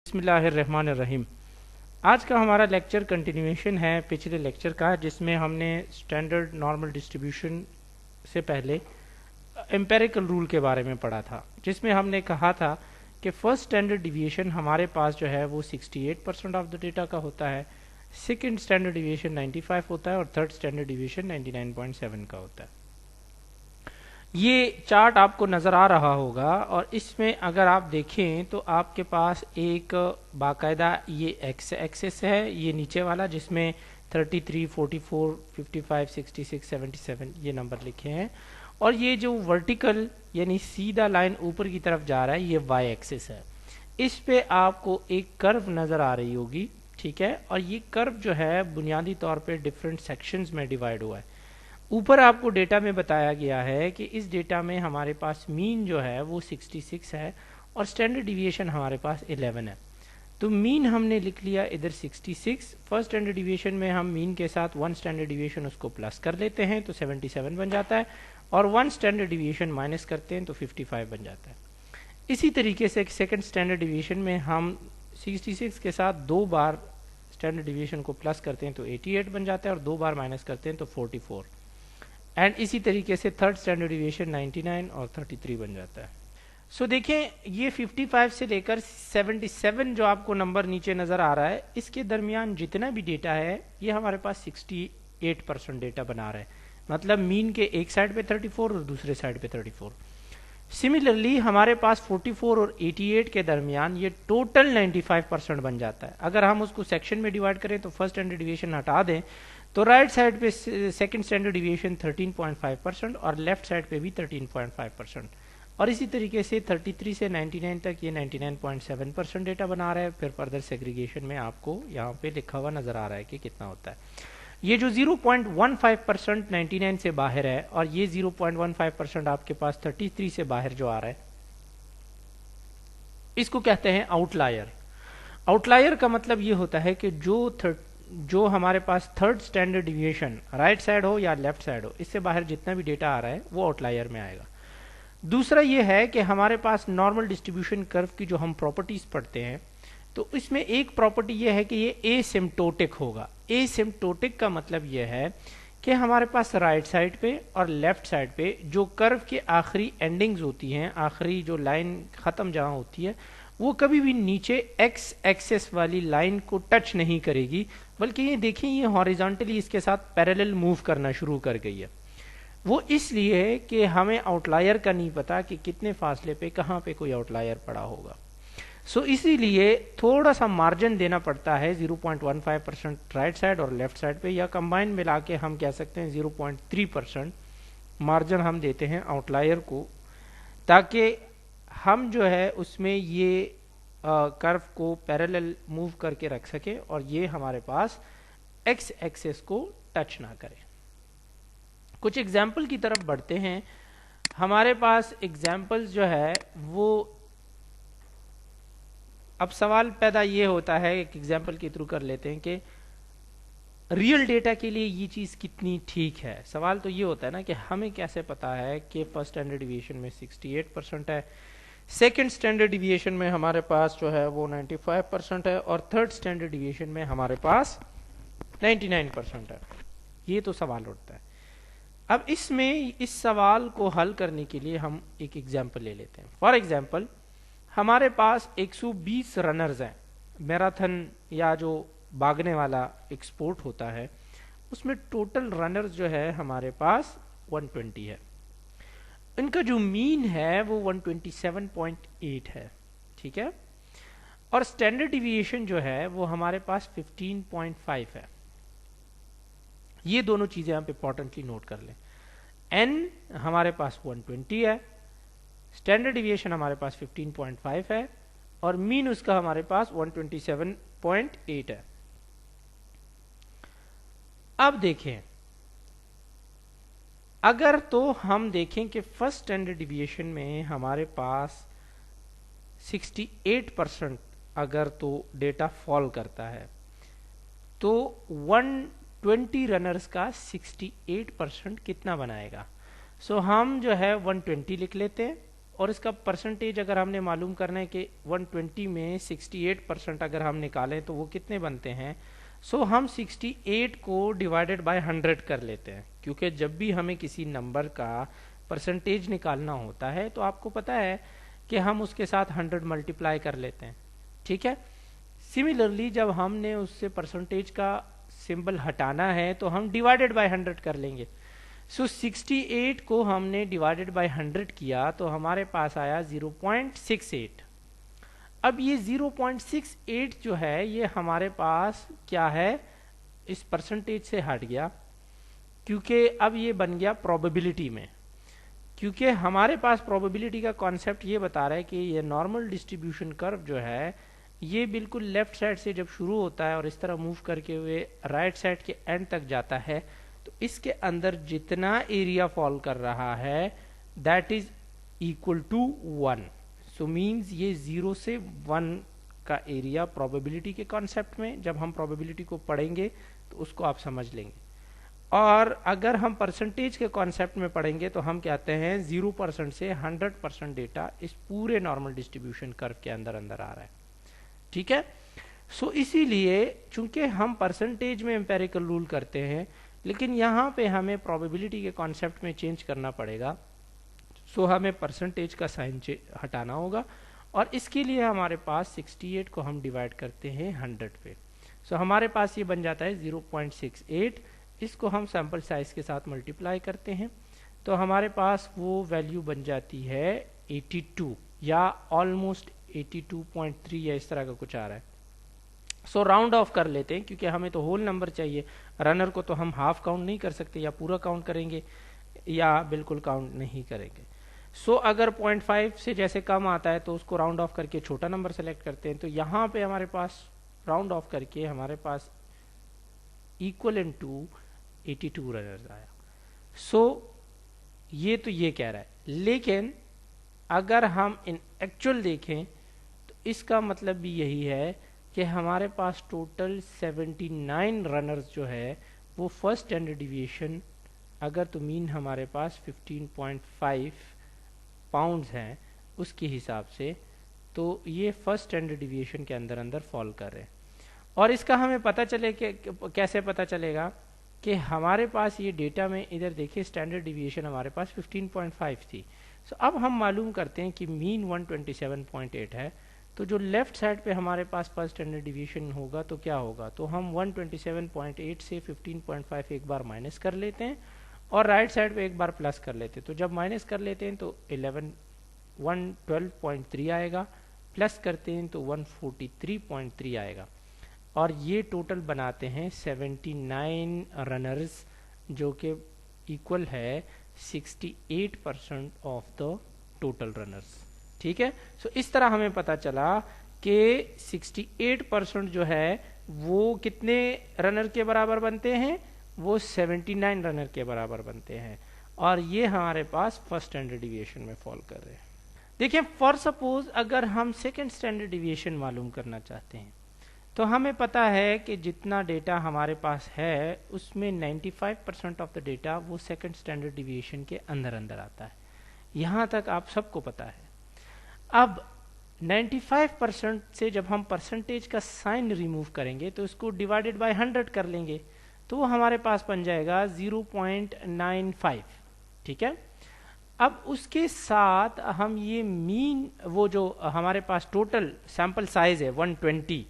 बिस्मिल्लाहिर्रहमानिर्रहीम। आज का हमारा लेक्चर कंटिन्यूएशन है पिछले लेक्चर का, जिसमें हमने स्टैंडर्ड नॉर्मल डिस्ट्रीब्यूशन से पहले एम्पेरिकल रूल के बारे में पढ़ा था, जिसमें हमने कहा था कि फर्स्ट स्टैंडर्ड डिविएशन हमारे पास जो है वो 68% ऑफ द डेटा का होता है, सेकंड स्टैंडर्ड डिविएशन 95 होता है और थर्ड स्टैंडर्ड डिविएशन 99.7 का होता है। ये चार्ट आपको नज़र आ रहा होगा और इसमें अगर आप देखें तो आपके पास एक बाकायदा ये एक्स एक्सिस है, ये नीचे वाला, जिसमें 33, 44, 55, 66, 77 ये नंबर लिखे हैं, और ये जो वर्टिकल यानी सीधा लाइन ऊपर की तरफ जा रहा है ये वाई एक्सिस है। इस पे आपको एक कर्व नज़र आ रही होगी, ठीक है, और ये कर्व जो है बुनियादी तौर पे डिफरेंट सेक्शंस में डिवाइड हुआ है। ऊपर आपको डेटा में बताया गया है कि इस डेटा में हमारे पास मीन जो है वो 66 है और स्टैंडर्ड डिविएशन हमारे पास 11 है। तो मीन हमने लिख लिया इधर 66। फर्स्ट स्टैंडर्ड डिविएशन में हम मीन के साथ वन स्टैंडर्ड डिविएशन उसको प्लस कर लेते हैं तो 77 बन जाता है, और वन स्टैंडर्ड डिविएशन माइनस करते हैं तो 55 बन जाता है। इसी तरीके से सेकंड स्टैंडर्ड डिविएशन में हम 66 के साथ दो बार स्टैंडर्ड डिविएशन को प्लस करते हैं तो 88 बन जाता है, और दो बार माइनस करते हैं तो 44। एंड इसी तरीके से थर्ड स्टैंडर्ड डिविएशन 99 और 33 बन जाता है। सो देखें, ये 55 से लेकर 77 जो आपको नंबर नीचे नजर आ रहा है, इसके दरमियान जितना भी डेटा है ये हमारे पास 68% डेटा बना रहा है, मतलब मीन के एक साइड पे 34 और दूसरे साइड पे 34। सिमिलरली हमारे पास 44 और 88 के दरमियान ये टोटल 95% बन जाता है। अगर हम उसको सेक्शन में डिवाइड करें तो फर्स्ट स्टैंडर्ड डिविएशन हटा दें तो राइट साइड पे सेकंड स्टैंडर्ड डिविएशन 13.5% और लेफ्ट साइड पे भी 13.5%, और इसी तरीके से 33 से 99 तक ये 99.7% डेटा बना रहा है। फिर फर्दर सेग्रीगेशन में आपको यहाँ पे लिखा हुआ नजर आ रहा है कि कितना होता है। ये जो 0.15% 99 से बाहर है और ये 0.15% आपके पास 33 से बाहर जो आ रहा है, इसको कहते हैं आउटलायर। आउटलायर का मतलब ये होता है कि जो हमारे पास third standard deviation right side हो या लेफ्ट साइड हो, इससे बाहर जितना भी डेटा आ रहा है वो आउटलायर में आएगा। दूसरा ये है कि हमारे पास नॉर्मल डिस्ट्रीब्यूशन कर्व की जो हम प्रॉपर्टीज पढ़ते हैं, तो इसमें एक प्रॉपर्टी ये है कि ये एसिम्प्टोटिक होगा। एसिम्प्टोटिक का मतलब ये है कि हमारे पास राइट साइड पे और लेफ्ट साइड पे जो कर्व की आखिरी एंडिंग्स होती हैं, आखिरी जो लाइन खत्म जहां होती है, वो कभी भी नीचे एक्स एक्सेस वाली लाइन को टच नहीं करेगी, बल्कि ये देखिए ये हॉरिजॉन्टली इसके साथ पैरेलल मूव करना शुरू कर गई है। वो इसलिए कि हमें आउटलायर का नहीं पता कि कितने फासले पे कहाँ पे कोई आउटलायर पड़ा होगा। सो इसीलिए थोड़ा सा मार्जिन देना पड़ता है 0.15% राइट साइड और लेफ्ट साइड पे, या कंबाइन मिला के हम कह सकते हैं 0.3% मार्जिन हम देते हैं आउटलायर को, ताकि हम जो है उसमें ये कर्व को पैरेलल मूव करके रख सके और ये हमारे पास एक्स एक्सेस को टच ना करे। कुछ एग्जाम्पल की तरफ बढ़ते हैं। हमारे पास एग्जाम्पल्स जो है वो, अब सवाल पैदा ये होता है, एक एग्जाम्पल के थ्रू कर लेते हैं कि रियल डेटा के लिए ये चीज कितनी ठीक है। सवाल तो ये होता है ना कि हमें कैसे पता है कि फर्स्ट स्टैंडर्ड डिविएशन में 68% है, सेकेंड स्टैंडर्ड डिविएशन में हमारे पास जो है वो 95% है, और थर्ड स्टैंडर्ड डिविएशन में हमारे पास 99% है। ये तो सवाल उठता है। अब इसमें इस सवाल को हल करने के लिए हम एक एग्जाम्पल ले लेते हैं। फॉर एग्जाम्पल, हमारे पास 120 रनर्स हैं। मैराथन या जो भागने वाला एक स्पोर्ट होता है, उसमें टोटल रनर्स जो है हमारे पास 120 है। इनका जो मीन है वो 127.8 है, ठीक है, और स्टैंडर्ड डिविएशन जो है वो हमारे पास 15.5 है। ये दोनों चीजें आप इंपॉर्टेंटली नोट कर लें। एन हमारे पास 120 है, स्टैंडर्ड डिविएशन हमारे पास 15.5 है, और मीन उसका हमारे पास 127.8 है। अब देखें, अगर तो हम देखें कि फर्स्ट स्टैंडर्ड डिविएशन में हमारे पास 68% अगर तो डेटा फॉल करता है, तो 120 रनर्स का 68% कितना बनाएगा। सो हम जो है 120 लिख लेते हैं और इसका परसेंटेज अगर हमने मालूम करना है कि 120 में 68% अगर हम निकालें तो वो कितने बनते हैं। सो हम 68 को डिवाइडेड बाय 100 कर लेते हैं, क्योंकि जब भी हमें किसी नंबर का परसेंटेज निकालना होता है तो आपको पता है कि हम उसके साथ 100 मल्टीप्लाई कर लेते हैं, ठीक है। सिमिलरली जब हमने उससे परसेंटेज का सिंबल हटाना है तो हम डिवाइडेड बाय 100 कर लेंगे। सो 68 को हमने डिवाइडेड बाय 100 किया तो हमारे पास आया 0.68। अब ये 0.68 जो है ये हमारे पास क्या है, इस परसेंटेज से हट गया, क्योंकि अब ये बन गया प्रोबेबिलिटी में। क्योंकि हमारे पास प्रोबेबिलिटी का कॉन्सेप्ट ये बता रहा है कि ये नॉर्मल डिस्ट्रीब्यूशन कर्व जो है ये बिल्कुल लेफ्ट साइड से जब शुरू होता है और इस तरह मूव करके हुए राइट साइड के एंड तक जाता है, तो इसके अंदर जितना एरिया फॉल कर रहा है that is equal to 1। So means ये 0 से 1 का एरिया प्रोबेबिलिटी के कॉन्सेप्ट में, जब हम प्रोबेबिलिटी को पढ़ेंगे तो उसको आप समझ लेंगे। और अगर हम परसेंटेज के कॉन्सेप्ट में पढ़ेंगे तो हम कहते हैं 0% से 100% डेटा इस पूरे नॉर्मल डिस्ट्रीब्यूशन कर्व के अंदर अंदर आ रहा है, ठीक है। सो इसीलिए चूंकि हम परसेंटेज में एम्पेरिकल रूल करते हैं, लेकिन यहाँ पे हमें प्रोबेबिलिटी के कॉन्सेप्ट में चेंज करना पड़ेगा। सो हमें परसेंटेज का साइन हटाना होगा, और इसके लिए हमारे पास 68 को हम डिवाइड करते हैं 100 पे। सो हमारे पास ये बन जाता है 0.68। इसको हम सैंपल साइज के साथ मल्टीप्लाई करते हैं तो हमारे पास वो वैल्यू बन जाती है 82 या ऑलमोस्ट 82.3 या इस तरह का कुछ आ रहा है। सो राउंड ऑफ कर लेते हैं, क्योंकि हमें तो होल नंबर चाहिए। रनर को तो हम हाफ काउंट नहीं कर सकते, या पूरा काउंट करेंगे या बिल्कुल काउंट नहीं करेंगे। सो अगर 0.5 से जैसे कम आता है तो उसको राउंड ऑफ करके छोटा नंबर सेलेक्ट करते हैं। तो यहाँ पे हमारे पास राउंड ऑफ करके हमारे पास इक्वल टू 82 रनर्स आया। सो ये तो ये कह रहा है, लेकिन अगर हम इन एक्चुअल देखें तो इसका मतलब भी यही है कि हमारे पास टोटल 79 रनर्स जो है वो फर्स्ट स्टैंडर्ड डिविएशन, अगर तो मीन हमारे पास 15.5 पाउंड्स हैं उसके हिसाब से, तो ये फर्स्ट स्टैंडर्ड डिविएशन के अंदर अंदर फॉल कर रहे हैं। और इसका हमें पता चले कि कैसे पता चलेगा कि हमारे पास ये डेटा में इधर देखिए स्टैंडर्ड डिविएशन हमारे पास 15.5 थी। सो अब हम मालूम करते हैं कि मीन 127.8 है, तो जो लेफ्ट साइड पे हमारे पास फर्स्ट स्टैंडर्ड डिविएशन होगा तो क्या होगा, तो हम 127.8 से 15.5 एक बार माइनस कर लेते हैं और राइट साइड पे एक बार प्लस कर लेते हैं। तो जब माइनस कर लेते हैं तो 112.3 आएगा, प्लस करते हैं तो 143.3 आएगा, और ये टोटल बनाते हैं 79 रनर्स, जो कि इक्वल है 68% ऑफ द टोटल रनर्स, ठीक है। सो इस तरह हमें पता चला कि 68% जो है वो कितने रनर के बराबर बनते हैं, वो 79 रनर के बराबर बनते हैं, और ये हमारे पास फर्स्ट स्टैंडर्ड डिविएशन में फॉल कर रहे हैं। देखिए फॉर सपोज अगर हम सेकंड स्टैंडर्ड डिविएशन मालूम करना चाहते हैं तो हमें पता है कि जितना डेटा हमारे पास है उसमें 95% ऑफ द डेटा वो सेकंड स्टैंडर्ड डिविएशन के अंदर अंदर आता है। यहाँ तक आप सबको पता है। अब 95% से जब हम परसेंटेज का साइन रिमूव करेंगे तो इसको डिवाइडेड बाय 100 कर लेंगे, तो वो हमारे पास बन जाएगा 0.95, ठीक है। अब उसके साथ हम ये मीन, वो जो हमारे पास टोटल सैंपल साइज है 120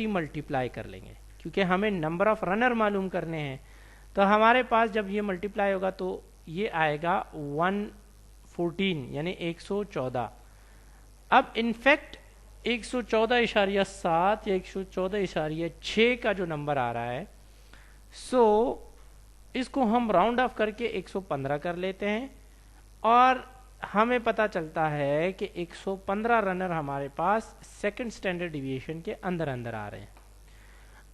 मल्टीप्लाई कर लेंगे, क्योंकि हमें नंबर ऑफ रनर मालूम करने हैं। तो हमारे पास जब ये मल्टीप्लाई होगा तो ये आएगा 114 यानी 114। अब इनफैक्ट 114.7 या 114.6 का जो नंबर आ रहा है, सो इसको हम राउंड ऑफ करके 115 कर लेते हैं, और हमें पता चलता है कि 115 रनर हमारे पास सेकंड स्टैंडर्ड डिविएशन के अंदर अंदर आ रहे हैं।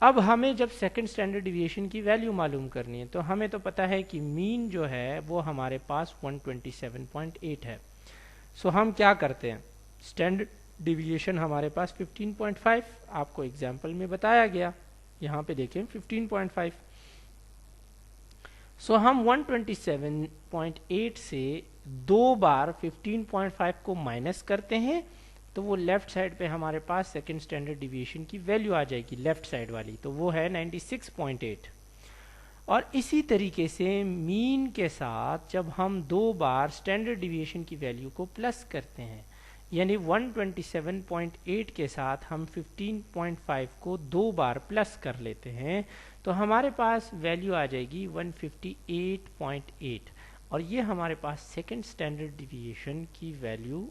अब हमें जब सेकंड स्टैंडर्ड डिविएशन की वैल्यू मालूम करनी है तो हमें तो पता है कि मीन जो है वो हमारे पास 127.8 है। सो हम क्या करते हैं, स्टैंडर्ड डिविएशन हमारे पास 15.5, आपको एग्जाम्पल में बताया गया, यहाँ पे देखें 15.5। सो हम 127.8 से 2 बार 15.5 को माइनस करते हैं तो वो लेफ्ट साइड पे हमारे पास सेकंड स्टैंडर्ड डिविएशन की वैल्यू आ जाएगी, लेफ्ट साइड वाली, तो वो है 96.8। और इसी तरीके से मीन के साथ जब हम 2 बार स्टैंडर्ड डिविएशन की वैल्यू को प्लस करते हैं, यानी 127.8 के साथ हम 15.5 को 2 बार प्लस कर लेते हैं तो हमारे पास वैल्यू आ जाएगी 158.8, और ये हमारे पास सेकंड स्टैंडर्ड डिविएशन की वैल्यू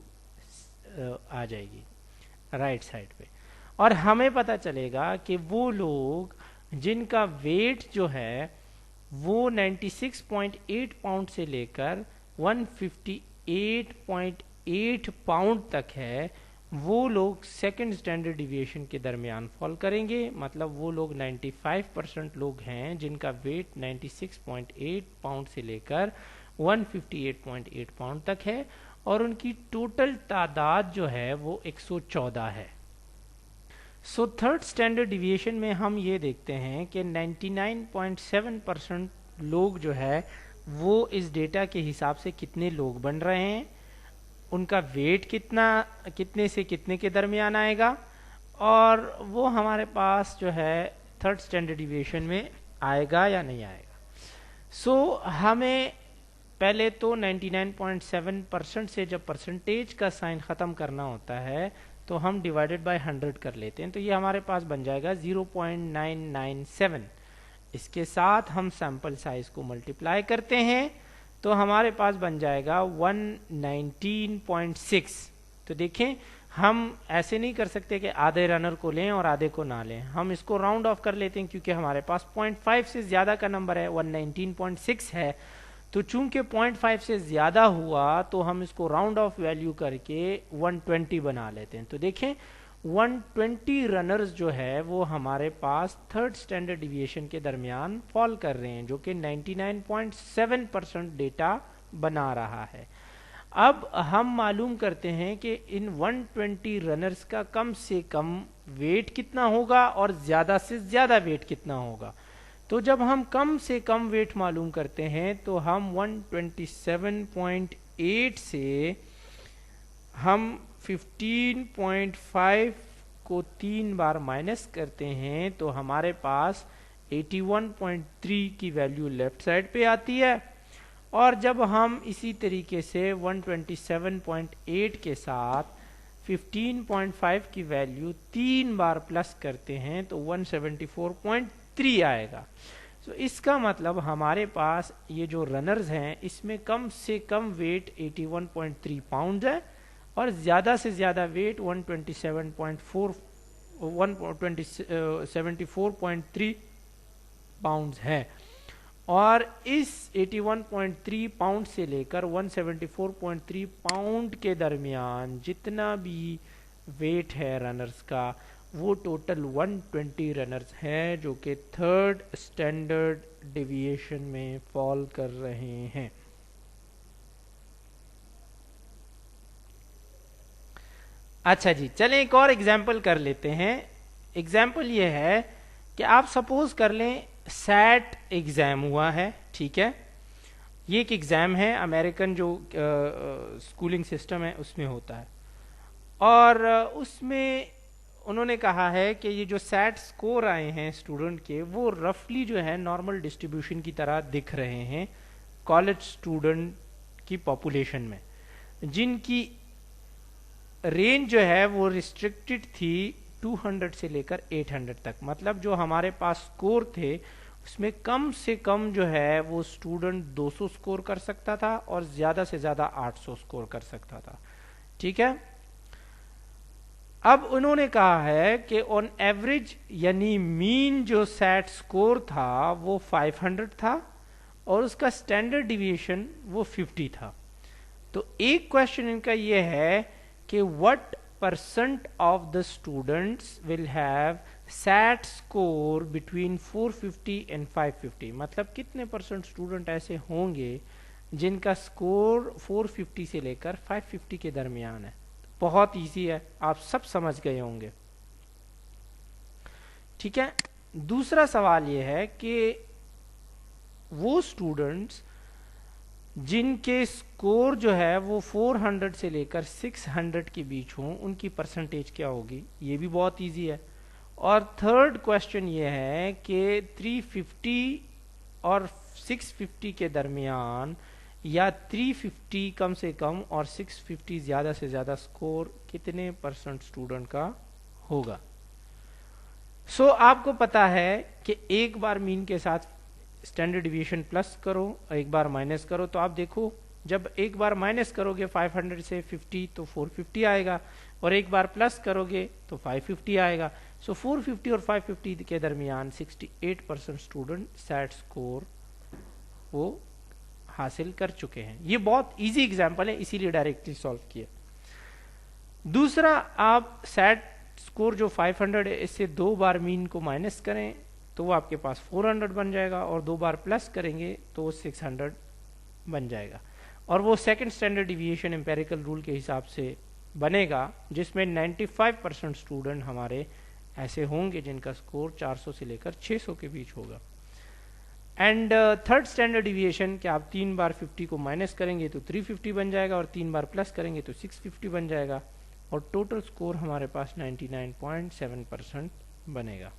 आ जाएगी राइट साइड पे। और हमें पता चलेगा कि वो लोग जिनका वेट जो है वो 96.8 पाउंड से लेकर 158.8 पाउंड तक है, वो लोग सेकंड स्टैंडर्ड डिविएशन के दरमियान फॉल करेंगे। मतलब वो लोग 95% लोग हैं जिनका वेट 96.8 पाउंड से लेकर 158.8 पाउंड तक है, और उनकी टोटल तादाद जो है वो 114 है। सो थर्ड स्टैंडर्ड डिविएशन में हम ये देखते हैं कि 99.7% लोग जो है वो इस डेटा के हिसाब से कितने लोग बन रहे हैं, उनका वेट कितने से कितने के दरमियान आएगा, और वो हमारे पास जो है थर्ड स्टैंडर्ड डिविएशन में आएगा या नहीं आएगा। सो हमें पहले तो 99.7% से जब परसेंटेज का साइन ख़त्म करना होता है तो हम डिवाइडेड बाय 100 कर लेते हैं, तो ये हमारे पास बन जाएगा 0.997। इसके साथ हम सैंपल साइज को मल्टीप्लाई करते हैं तो हमारे पास बन जाएगा 119.6। तो देखें, हम ऐसे नहीं कर सकते कि आधे रनर को लें और आधे को ना लें, हम इसको राउंड ऑफ कर लेते हैं क्योंकि हमारे पास 0.5 से ज़्यादा का नंबर है, 119.6 है। तो चूंकि 0.5 से ज़्यादा हुआ तो हम इसको राउंड ऑफ वैल्यू करके 120 बना लेते हैं। तो देखें 120 रनर्स जो है वो हमारे पास थर्ड स्टैंडर्ड डिविएशन के दरमियान फॉल कर रहे हैं, जो कि 99.7% डेटा बना रहा है। अब हम मालूम करते हैं कि इन 120 रनर्स का कम से कम वेट कितना होगा और ज़्यादा से ज़्यादा वेट कितना होगा। तो जब हम कम से कम वेट मालूम करते हैं तो हम 127.8 से हम 15.5 को 3 बार माइनस करते हैं तो हमारे पास 81.3 की वैल्यू लेफ्ट साइड पे आती है। और जब हम इसी तरीके से 127.8 के साथ 15.5 की वैल्यू 3 बार प्लस करते हैं तो 174.3 आएगा। तो इसका मतलब हमारे पास ये जो रनर्स हैं इसमें कम से कम वेट 81.3 पाउंड है और ज़्यादा से ज़्यादा वेट 174.3 पाउंड है। और इस 81.3 पाउंड से लेकर 174.3 पाउंड के दरमियान जितना भी वेट है रनर्स का वो टोटल 120 रनर्स हैं जो कि थर्ड स्टैंडर्ड डेविएशन में फॉल कर रहे हैं। अच्छा जी, चलें एक और एग्जाम्पल कर लेते हैं। एग्जाम्पल ये है कि आप सपोज कर लें सैट एग्जाम हुआ है, ठीक है। ये एक एग्जाम है, अमेरिकन जो स्कूलिंग सिस्टम है उसमें होता है, और उसमें उन्होंने कहा है कि ये जो सैट स्कोर आए हैं स्टूडेंट के वो रफली जो है नॉर्मल डिस्ट्रीब्यूशन की तरह दिख रहे हैं कॉलेज स्टूडेंट की पॉपुलेशन में, जिनकी रेंज जो है वो रिस्ट्रिक्टेड थी 200 से लेकर 800 तक। मतलब जो हमारे पास स्कोर थे उसमें कम से कम जो है वो स्टूडेंट 200 स्कोर कर सकता था और ज्यादा से ज्यादा 800 स्कोर कर सकता था, ठीक है। अब उन्होंने कहा है कि ऑन एवरेज यानी मीन जो सैट स्कोर था वो 500 था और उसका स्टैंडर्ड डिविएशन वो 50 था। तो एक क्वेश्चन इनका ये है कि what % of the students will have SAT score between 450 and 550। मतलब कितने % स्टूडेंट ऐसे होंगे जिनका स्कोर 450 से लेकर 550 के दरमियान है। बहुत इजी है, आप सब समझ गए होंगे, ठीक है। दूसरा सवाल यह है कि वो स्टूडेंट्स जिनके स्कोर जो है वो 400 से लेकर 600 के बीच हों, उनकी परसेंटेज क्या होगी। ये भी बहुत इजी है। और थर्ड क्वेश्चन ये है कि 350 और 650 के दरमियान या 350 कम से कम और 650 ज़्यादा से ज़्यादा स्कोर कितने परसेंट स्टूडेंट का होगा। सो आपको पता है कि एक बार मीन के साथ स्टैंडर्ड डिवीएशन प्लस करो, एक बार माइनस करो, तो आप देखो जब एक बार माइनस करोगे 500 से 50 तो 450 आएगा, और एक बार प्लस करोगे तो 550 आएगा। सो 450 और 550 के दरमियान 68% स्टूडेंट सेट स्कोर वो हासिल कर चुके हैं। ये बहुत इजी एग्जांपल है, इसीलिए डायरेक्टली सॉल्व किया। दूसरा, आप सेट स्कोर जो 500 है इससे 2 बार मीन को माइनस करें तो वो आपके पास 400 बन जाएगा, और 2 बार प्लस करेंगे तो 600 बन जाएगा। और वो second standard deviation empirical rule के हिसाब से बनेगा, जिसमें 95% स्टूडेंट हमारे ऐसे होंगे जिनका स्कोर 400 से लेकर 600 के बीच होगा। एंड थर्ड स्टैंडर्ड डिविएशन कि आप 3 बार 50 को माइनस करेंगे तो 350 बन जाएगा, और 3 बार प्लस करेंगे तो 650 बन जाएगा, और टोटल स्कोर हमारे पास 99.7% बनेगा।